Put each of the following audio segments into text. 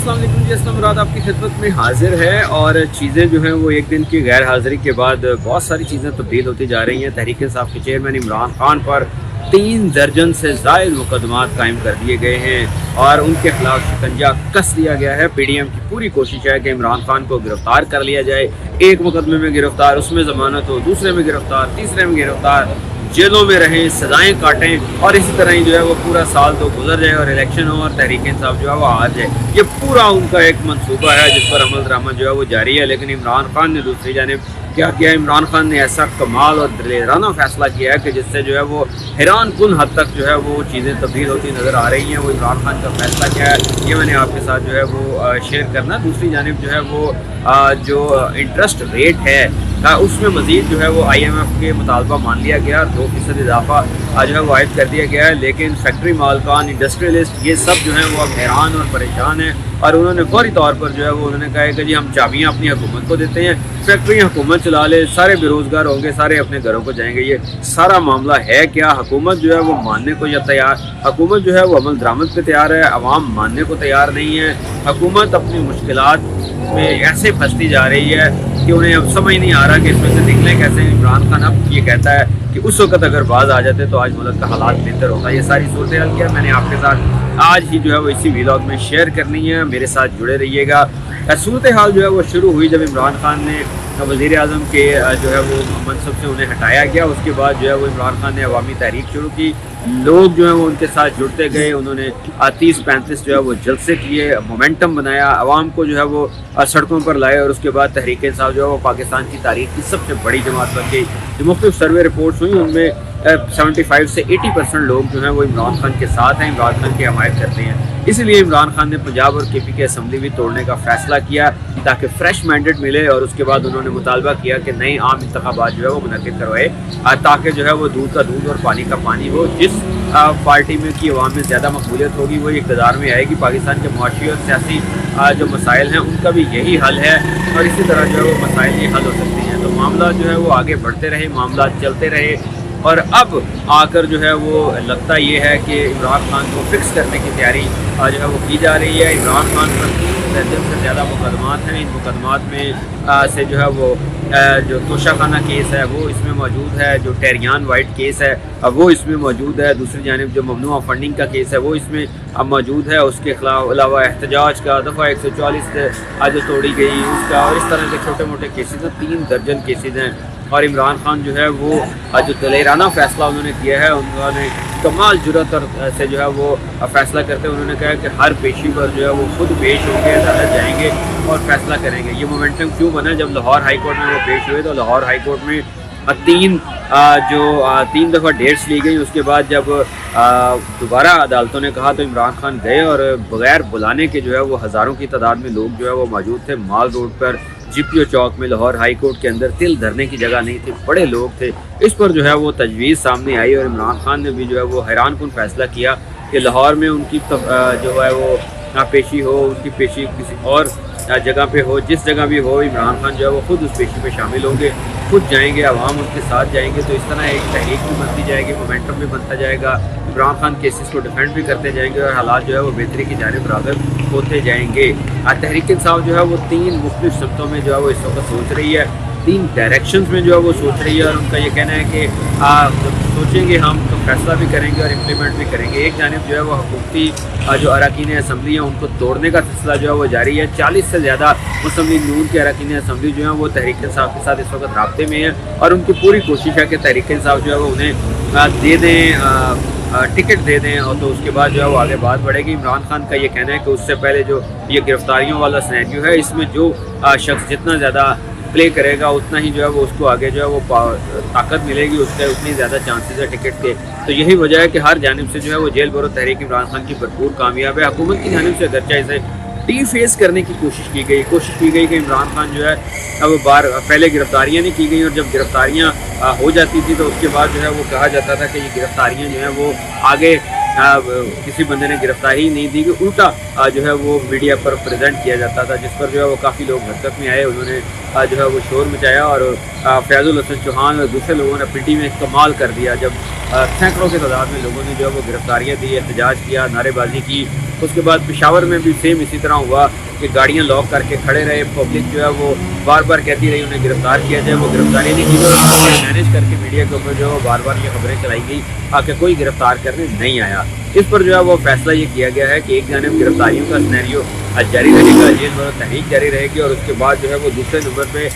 अस्सलाम वालेकुम जी। असलम मुराद आपकी खिदमत में हाजिर है। और चीज़ें जो हैं वो एक दिन की गैर हाज़िरी के बाद बहुत सारी चीज़ें तब्दील होती जा रही हैं। तहरीक इंसाफ के चेयरमैन इमरान खान पर 3 दर्जन से ज़ायद मुकदमात कायम कर दिए गए हैं और उनके खिलाफ शिकंजा कस दिया गया है। PDM की पूरी कोशिश है कि इमरान खान को गिरफ्तार कर लिया जाए। एक मुकदमे में गिरफ्तार, उसमें ज़मानत हो, दूसरे में गिरफ्तार, तीसरे में गिरफ्तार, जेलों में रहें, सजाएं काटें और इसी तरह ही जो है वो पूरा साल तो गुजर जाए और इलेक्शन हो और तहरीक इंसाफ जो है वो हार जाए। ये पूरा उनका एक मंसूबा है जिस पर अमल दरामद जो है वो जारी है। लेकिन इमरान खान ने दूसरी जानिब क्या किया? इमरान खान ने ऐसा कमाल और दलेराना फैसला किया है कि जिससे जो है वो हैरान कुन हद तक जो है वो चीज़ें तब्दील होती नज़र आ रही हैं। वो इमरान खान का फैसला क्या है ये मैंने आपके साथ जो है वो शेयर करना। दूसरी जानिब जो है वो जो इंटरेस्ट रेट है उसमें मज़ीद जो है वो IMF के मुतालबा मान लिया गया, 2% इजाफा जो है वो आयद कर दिया गया है। लेकिन फैक्ट्री मालकान, इंडस्ट्रियलिस्ट ये सब जो है वो अब हैरान और परेशान हैं और उन्होंने फौरी तौर पर जो है वो उन्होंने कहा है कि जी हम चाबियाँ अपनी हुकूमत को देते हैं, फैक्ट्री हुकूमत चला ले, सारे बेरोज़गार होंगे, सारे अपने घरों को जाएंगे। ये सारा मामला है क्या? हुकूमत जो है वो मानने को या तैयार, हुकूमत जो है वो अमल दरामद पे तैयार है, अवाम मानने को तैयार नहीं है। हुकूमत अपनी मुश्किलात में ऐसे फंसती जा रही है कि उन्हें अब समझ नहीं आ रहा कि इसमें से निकलें कैसे। इमरान खान अब ये कहता है कि उस वक्त अगर बाज आ जाते तो आज मुल्क का हालात बेहतर होता। ये सारी सूरत हाल क्या मैंने आपके साथ आज ही जो है वो इसी व्लॉग में शेयर करनी है। मेरे साथ जुड़े रहिएगा। सूरत हाल जो है वो शुरू हुई जब इमरान खान ने वज़ीर आज़म के जो है वो मनसब से उन्हें हटाया गया। उसके बाद जो है वो इमरान खान ने अवामी तहरीक शुरू की, लोग जो हैं वो उनके साथ जुड़ते गए। उन्होंने 30-35 जो है वो जलसे किए, मोमेंटम बनाया, आवाम को जो है वो सड़कों पर लाए और उसके बाद तहरीक इंसाफ जो है वो पाकिस्तान की तारीख की सबसे बड़ी जमात बन गई। जो मुख्तलिफ सर्वे रिपोर्ट्स हुई उनमें 75 से 80% लोग जो हैं वो इमरान खान के साथ हैं, इमरान खान की हमायत करते हैं। इसलिए इमरान खान ने पंजाब और KP की असम्बली भी तोड़ने का फैसला किया ताकि फ्रेश मैंडेट मिले और उसके बाद उन्होंने मुतालबा किया कि नए आम इंतखाबात जो है वो मुनक़िद करवाए ताकि जो है वो दूध का दूध और पानी का पानी हो। जिस पार्टी में की अवाम में ज़्यादा मकबूलियत होगी वो इक़्तिदार में आएगी। पाकिस्तान के मुआशी और सियासी जो मसाइल हैं उनका भी यही हल है और इसी तरह जो है वो मसाइल ये हल हो सकते हैं। तो मामला जो है वो आगे बढ़ते रहे, मामला चलते रहे और अब आकर जो है वो लगता ये है कि इमरान खान को फिक्स करने की तैयारी जो है वो की जा रही है। इमरान खान पर 3 दर्जन से ज़्यादा मुकदमात हैं। इन मुकदमात में से जो है वो जो तोशाखाना केस है वो इसमें मौजूद है, जो टेरियान वाइट केस है वो इसमें मौजूद है, दूसरी जानिब जो ममनुआ फंडिंग का केस है वो इसमें अब मौजूद है। उसके अलावा एहतजाज का दफ़ा 144 जो तोड़ी गई उसका और इस तरह के छोटे मोटे केसेस हैं। 3 दर्जन केसेस हैं और इमरान खान जो है वो जो दलेराना फ़ैसला उन्होंने किया है, उन्होंने कमाल जुरत और से जो है वो फ़ैसला करते उन्होंने कहा कि हर पेशी पर जो है वो खुद पेश होकर अदालत जाएंगे और फैसला करेंगे। ये मोमेंटम क्यों बना? जब लाहौर हाई कोर्ट में वो पेश हुए तो लाहौर हाई कोर्ट में 3 दफ़ा डेट्स ली गई। उसके बाद जब दोबारा अदालतों ने कहा तो इमरान खान गए और बग़ैर बुलाने के जो है वो हज़ारों की तादाद में लोग जो है वो मौजूद थे। माल रोड पर, GPO चौक में, लाहौर हाई कोर्ट के अंदर तिल धरने की जगह नहीं थी, बड़े लोग थे। इस पर जो है वो तजवीज़ सामने आई और इमरान खान ने भी जो है वो हैरान कुन फैसला किया कि लाहौर में उनकी जो है वो पेशी हो, उनकी पेशी किसी और जगह पे हो, जिस जगह भी हो, इमरान खान जो है वो खुद उस पेशी पे शामिल होंगे, खुद जाएंगे, अवाम उनके साथ जाएंगे। तो इस तरह एक तहरीक भी बनती जाएगी, मोमेंटम भी बनता जाएगा, इमरान खान केसेस को डिफेंड भी करते जाएंगे और हालात जो है वो बेहतरी की जानिब राग़िब होते जाएंगे। तहरीक इंसाफ जो है वो 3 मुख्तलिफ सब्तों में जो है वो इस वक्त सोच रही है, 3 डायरेक्शंस में जो है वो सोच रही है और उनका ये कहना है कि सोचेंगे हम तो फैसला भी करेंगे और इम्प्लीमेंट भी करेंगे। एक जानिब जो है वो हुकूमती जो अरकान असम्बली हैं उनको तोड़ने का सिलसिला जो है वो जारी है। 40 से ज़्यादा मुस्लिम लीग नून के अरकान असम्बली जो हैं वो तहरीक इंसाफ के साथ इस वक्त राब्ते में हैं और उनकी पूरी कोशिश है कि तहरीक इंसाफ जो है वो उन्हें दे दें, टिकट दे दें और तो उसके बाद जो है वो आगे बात बढ़ेगी। इमरान खान का ये कहना है कि उससे पहले जो ये गिरफ्तारियों वाला सिनेरियो है इसमें जो शख्स जितना ज़्यादा प्ले करेगा उतना ही जो है वो उसको आगे जो है वो ताकत मिलेगी, उसके उतनी ज़्यादा चांसेस है टिकट के। तो यही वजह है कि हर जानिब से जो है वो जेल बरो तहरीक इमरान खान की भरपूर कामयाब है। हुकूमत की जानिब से अगरचे इसे डिफेस करने की कोशिश की गई कि इमरान खान जो है अब पहले गिरफ्तारियाँ नहीं की गई और जब गिरफ्तारियाँ हो जाती थी तो उसके बाद जो है वो कहा जाता था कि ये गिरफ्तारियाँ जो हैं वो आगे किसी बंदे ने गिरफ्तारी ही नहीं दी कि उल्टा जो है वो मीडिया पर प्रेजेंट किया जाता था, जिस पर जो है वो काफ़ी लोग हरकत में आए, उन्होंने जो है वो शोर मचाया और फैजुल हसन चौहान और दूसरे लोगों ने पिंडी में कमाल कर दिया जब सैकड़ों की तादाद में लोगों ने जो है वो गिरफ्तारियाँ दी, एहतजाज किया, नारेबाजी की। उसके बाद पेशावर में भी सेम इसी तरह हुआ कि गाड़ियाँ लॉक करके खड़े रहे, पब्लिक जो है वो बार बार कहती रही उन्हें गिरफ्तार किया जाए, वो गिरफ्तारी नहीं की गई। मैनेज करके मीडिया के ऊपर जो है बार बार ये खबरें चलाई गई कि कोई गिरफ्तार करने नहीं आया। इस पर जो है वो फैसला ये किया गया है कि एक जानिब गिरफ्तारियों का सिनेरियो जारी रहेगा, जेल में तहरीक जारी रहेगी और उसके बाद जो है वो दूसरे नंबर पे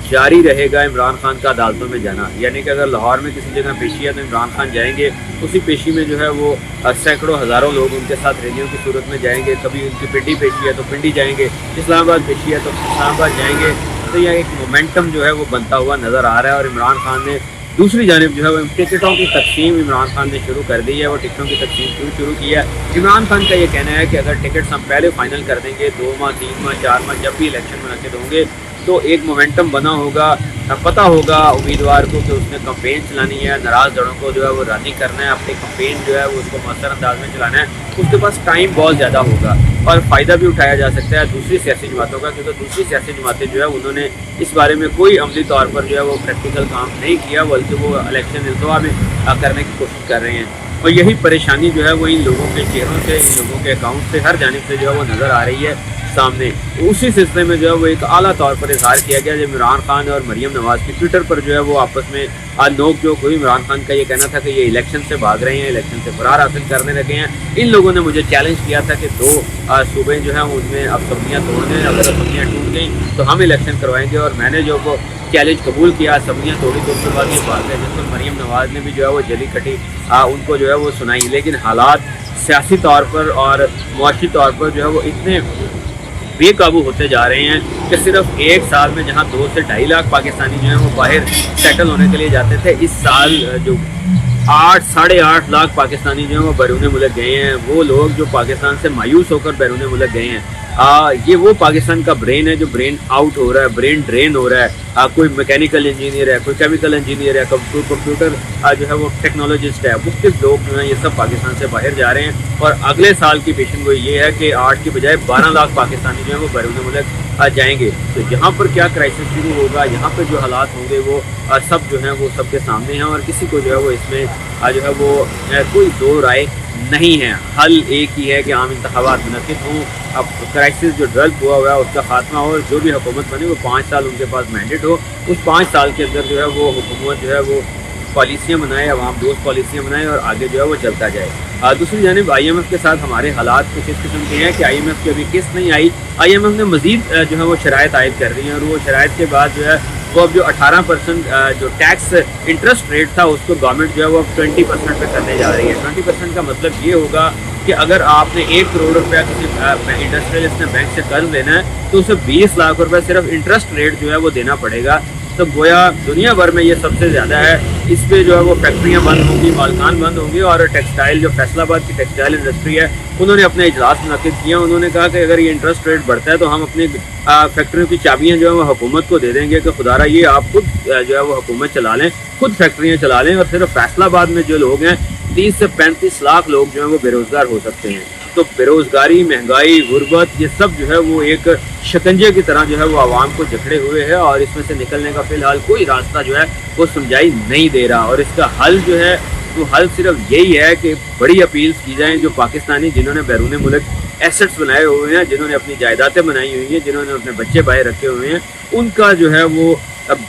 जारी रहेगा इमरान खान का अदालतों में जाना। यानी कि अगर लाहौर में किसी जगह पेशी है तो इमरान खान जाएंगे, उसी पेशी में जो है वो सैकड़ों हज़ारों लोग उनके साथ रैलियों की सूरत में जाएंगे। कभी उनकी पिंडी पेशी है तो पिंडी जाएंगे, इस्लामाबाद पेशी है तो इस्लामाबाद जाएंगे। तो यह एक मोमेंटम जो है वो बनता हुआ नज़र आ रहा है और इमरान खान ने दूसरी जानिब जो है वो टिकटों की तकसीम इमरान खान ने शुरू कर दी है, वो टिकटों की तकसीम शुरू की है। इमरान खान का ये कहना है कि अगर टिकट्स हम पहले फाइनल कर देंगे 2 माह 3 माह 4 माह जब भी इलेक्शन मुनक़िद होंगे तो एक मोमेंटम बना होगा, पता होगा उम्मीदवार को कि उसने कंपेन चलानी है, नाराज़ जड़ों को जो है वो राज़ी करना है, अपनी कंपेन जो है वो उसको मौसर अंदाज में चलाना है, उसके पास टाइम बहुत ज़्यादा होगा और फ़ायदा भी उठाया जा सकता है दूसरी सियासी जमातों का, क्योंकि दूसरी सियासी जमातें जो है उन्होंने इस बारे में कोई अमली तौर पर जो है वो प्रैक्टिकल काम नहीं किया, बल्कि वो इलेक्शन इंतवा में करने की कोशिश कर रहे हैं। और यही परेशानी जो है वो इन लोगों के चेहरों से, इन लोगों के अकाउंट से, हर जानिब से जो है वो नज़र आ रही है सामने। उसी सिलसिले में जो है वो एक आला तौर पर इजहार किया गया जब इमरान खान और मरीम नवाज़ की ट्विटर पर जो है वो आपस में नोक जोक हुई। इमरान खान का ये कहना था कि ये इलेक्शन से भाग रहे हैं, इलेक्शन से फरार हासिल करने लगे हैं। इन लोगों ने मुझे चैलेंज किया था कि 2 सूबे जो हैं उनमें असम्बलियाँ तोड़ दें, अगर असम्बलियाँ टूट गई तो हम इलेक्शन करवाएंगे और मैंने जो वो चैलेंज कबूल किया, असम्बलियाँ तोड़ी तो उसके बाद ये बात है जिस पर मरीम नवाज़ ने भी जो है वो जली कटी उनको जो है वो सुनाई। लेकिन हालात सियासी तौर पर और मुआशी तौर पर जो है वो इतने बेकाबू होते जा रहे हैं कि सिर्फ एक साल में जहां 2 से 2.5 लाख पाकिस्तानी जो हैं वो बाहर सेटल होने के लिए जाते थे, इस साल जो 8 साढ़े 8 लाख पाकिस्तानी जो हैं वो बैरून मुल्क गए हैं। वो लोग जो पाकिस्तान से मायूस होकर बैरून मुल्क गए हैं, ये वो पाकिस्तान का ब्रेन है जो ब्रेन आउट हो रहा है, ब्रेन ड्रेन हो रहा है। कोई मैकेनिकल इंजीनियर है, कोई केमिकल इंजीनियर है, कंप्यूटर जो है वो टेक्नोलॉजिस्ट है, मुख्तलिफ लोग जो हैं ये सब पाकिस्तान से बाहर जा रहे हैं। और अगले साल की पेशन गोई ये है कि 8 की बजाय 12 लाख पाकिस्तानी जो है वो बैरून मुल्क जाएंगे। तो यहाँ पर क्या क्राइसिस शुरू होगा, यहाँ पर जो हालात होंगे वो सब जो हैं वो सबके सामने हैं और किसी को जो है वो इसमें जो है वो कोई दो राय नहीं है। हल एक ही है कि आम इंतखाबात मुनक़िद हों, अब क्राइसिस जो डेवलप हुआ है उसका खात्मा हो, जो भी हुकूमत बने वो 5 साल उनके पास मैंडेट हो, उस 5 साल के अंदर जो है वो हुकूमत जो है वो पॉलिसियाँ बनाए, अवाम दोस्त पॉलिसियाँ बनाए और आगे जो है वो चलता जाए। दूसरी जानिब IMF के साथ हमारे हालात कुछ इस किस्म के हैं कि IMF की अभी किस्त नहीं आई, IMF ने मज़ीद जो है वो शराइत आयद कर दी हैं और वो शराइत के बाद जो है वो अब जो 18% जो टैक्स इंटरेस्ट रेट था उसको गवर्नमेंट जो है वो अब 20% पे करने जा रही है। 20% का मतलब ये होगा कि अगर आपने 1 करोड़ रुपया किसी इंडस्ट्रियलिस्ट ने बैंक से कर्ज लेना है तो उसे 20 लाख रुपए सिर्फ इंटरेस्ट रेट जो है वो देना पड़ेगा। तो गोया दुनिया भर में ये सबसे ज़्यादा है। इस पे जो है वो फैक्ट्रियाँ बंद होंगी, मालकान बंद होंगी और टेक्सटाइल जो फैसलाबाद की टेक्सटाइल इंडस्ट्री है उन्होंने अपने इजलास मुनक़िद किया। उन्होंने कहा कि अगर ये इंटरेस्ट रेट बढ़ता है तो हम अपनी फैक्ट्रियों की चाबियाँ जो है वो हुकूमत को दे देंगे कि खुदारा ये आप खुद जो है वो हुकूमत चला लें, खुद फैक्ट्रियाँ चला लें और सिर्फ फैसलाबाद में जो लोग हैं 30 से 35 लाख लोग जो हैं वो बेरोज़गार हो सकते हैं। तो बेरोज़गारी, महंगाई, गुर्बत ये सब जो है वो एक शिकंजे की तरह जो है वो आवाम को जकड़े हुए है और इसमें से निकलने का फ़िलहाल कोई रास्ता जो है वो सुलझाई नहीं दे रहा। और इसका हल जो है वो हल सिर्फ यही है कि बड़ी अपील्स की जाएँ जो पाकिस्तानी जिन्होंने बैरून मुल्क एसेट्स बनाए हुए हैं, जिन्होंने अपनी जायदादें बनाई हुई हैं, जिन्होंने अपने बच्चे बाहर रखे हुए हैं, उनका जो है वो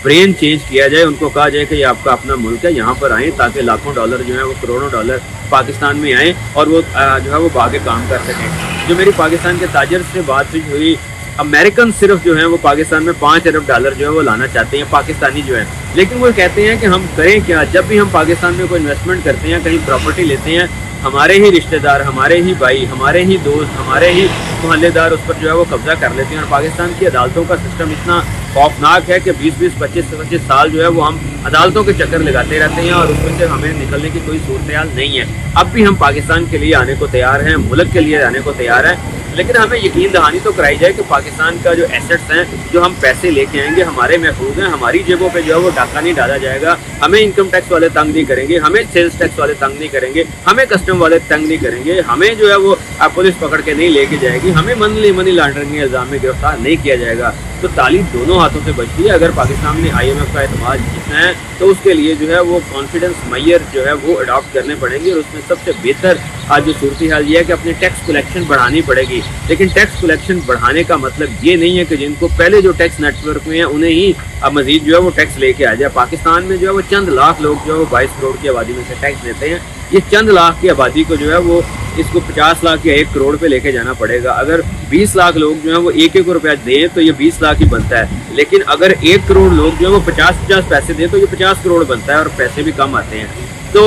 ब्रेन चेंज किया जाए। उनको कहा जाए कि ये आपका अपना मुल्क है, यहाँ पर आएँ ताकि लाखों डॉलर जो है वो करोड़ों डॉलर पाकिस्तान में आएँ और वो जो है वो आगे काम कर सकें। जो मेरी पाकिस्तान के ताजर से बात हुई, अमेरिकन सिर्फ जो है वो पाकिस्तान में 5 अरब डॉलर जो है वो लाना चाहते हैं पाकिस्तानी जो है, लेकिन वो कहते हैं कि हम करें क्या। जब भी हम पाकिस्तान में कोई इन्वेस्टमेंट करते हैं, कहीं प्रॉपर्टी लेते हैं, हमारे ही रिश्तेदार, हमारे ही भाई, हमारे ही दोस्त, हमारे ही मोहल्लेदार उस पर जो है वो कब्जा कर लेते हैं। और पाकिस्तान की अदालतों का सिस्टम इतना खौफनाक है कि 20-20, 25-25 साल जो है वो हम अदालतों के चक्कर लगाते रहते हैं और उसमें से हमें निकलने की कोई सूरत हाल नहीं है। अब भी हम पाकिस्तान के लिए आने को तैयार हैं, मुल्क के लिए आने को तैयार हैं, लेकिन हमें यकीन दहानी तो कराई जाए कि पाकिस्तान का जो एसेट्स हैं, जो हम पैसे लेके आएंगे, हमारे महफूज हैं, हमारी जेबों पे जो है वो डाका नहीं डाला जाएगा, हमें इनकम टैक्स वाले तंग नहीं करेंगे, हमें सेल्स टैक्स वाले तंग नहीं करेंगे, हमें कस्टम वाले तंग नहीं करेंगे, हमें जो है वो पुलिस पकड़ के नहीं लेके जाएगी, हमें मनी लॉन्ड्रिंग के इल्ज़ाम में गिरफ्तार नहीं किया जाएगा। तो तालीम दोनों हाथों से बचती है। अगर पाकिस्तान ने IMF का एतमाद जीतना है तो उसके लिए जो है वो कॉन्फिडेंस मैयर जो है वो अडॉप्ट करने पड़ेंगे, और उसमें सबसे बेहतर आज जो सूरत हाल ये है कि अपनी टैक्स कलेक्शन बढ़ानी पड़ेगी। लेकिन टैक्स कलेक्शन बढ़ाने का मतलब ये नहीं है कि जिनको पहले जो टैक्स नेटवर्क में है उन्हें ही अब मजीद जो है वो टैक्स लेके आ जाए। पाकिस्तान में जो है वो चंद लाख लोग जो है वो 22 करोड़ की आबादी में से टैक्स देते हैं। ये चंद लाख की आबादी को जो है वो इसको 50 लाख या 1 करोड़ पे लेके जाना पड़ेगा। अगर 20 लाख लोग जो है वो 1-1 रुपया दें तो ये 20 लाख ही बनता है, लेकिन अगर 1 करोड़ लोग जो है वो 50-50 पैसे दें तो ये 50 करोड़ बनता है, और पैसे भी कम आते हैं। तो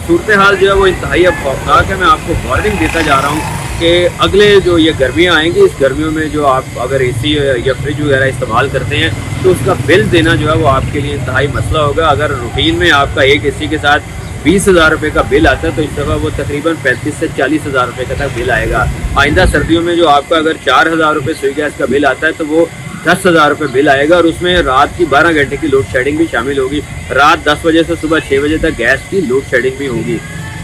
सूरत हाल जो है वो इंतहाई अब खौफनाक है। मैं आपको वार्निंग देता जा रहा हूँ कि अगले जो ये गर्मियाँ आएंगी, इस गर्मियों में जो आप अगर AC या फ्रिज वगैरह इस्तेमाल करते हैं तो उसका बिल देना जो है वो आपके लिए इंतहाई मसला होगा। अगर रूटीन में आपका एक AC के साथ 20,000 रुपये का बिल आता है तो इस दफ़ा वो तकरीबन 35 से 40,000 रुपये का तक बिल आएगा। आइंदा सर्दियों में जो आपका अगर 4,000 रुपये सुई गैस का बिल आता है तो वो 10,000 रुपये बिल आएगा, और उसमें रात की 12 घंटे की लोड शेडिंग भी शामिल होगी। रात 10 बजे से सुबह 6 बजे तक गैस की लोड शेडिंग भी होगी।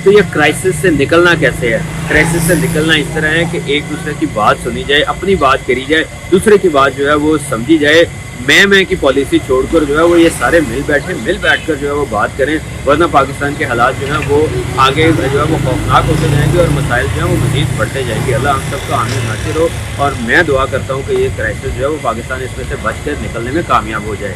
तो ये क्राइसिस से निकलना कैसे है? क्राइसिस से निकलना इस तरह है कि एक दूसरे की बात सुनी जाए, अपनी बात करी जाए, दूसरे की बात जो है वो समझी जाए। मैं की पॉलिसी छोड़कर जो है वो ये सारे मिल बैठकर जो है वो बात करें, वरना पाकिस्तान के हालात जो है वो आगे जो है वो खौफनाक होते जाएंगे और मसाइल जो है वो मज़ीद बढ़ते जाएंगे। अल्लाह हम सबका आमीन नासिर हो, और मैं दुआ करता हूँ कि ये क्राइसिस जो है वो पाकिस्तान इसमें से बच कर निकलने में कामयाब हो जाए।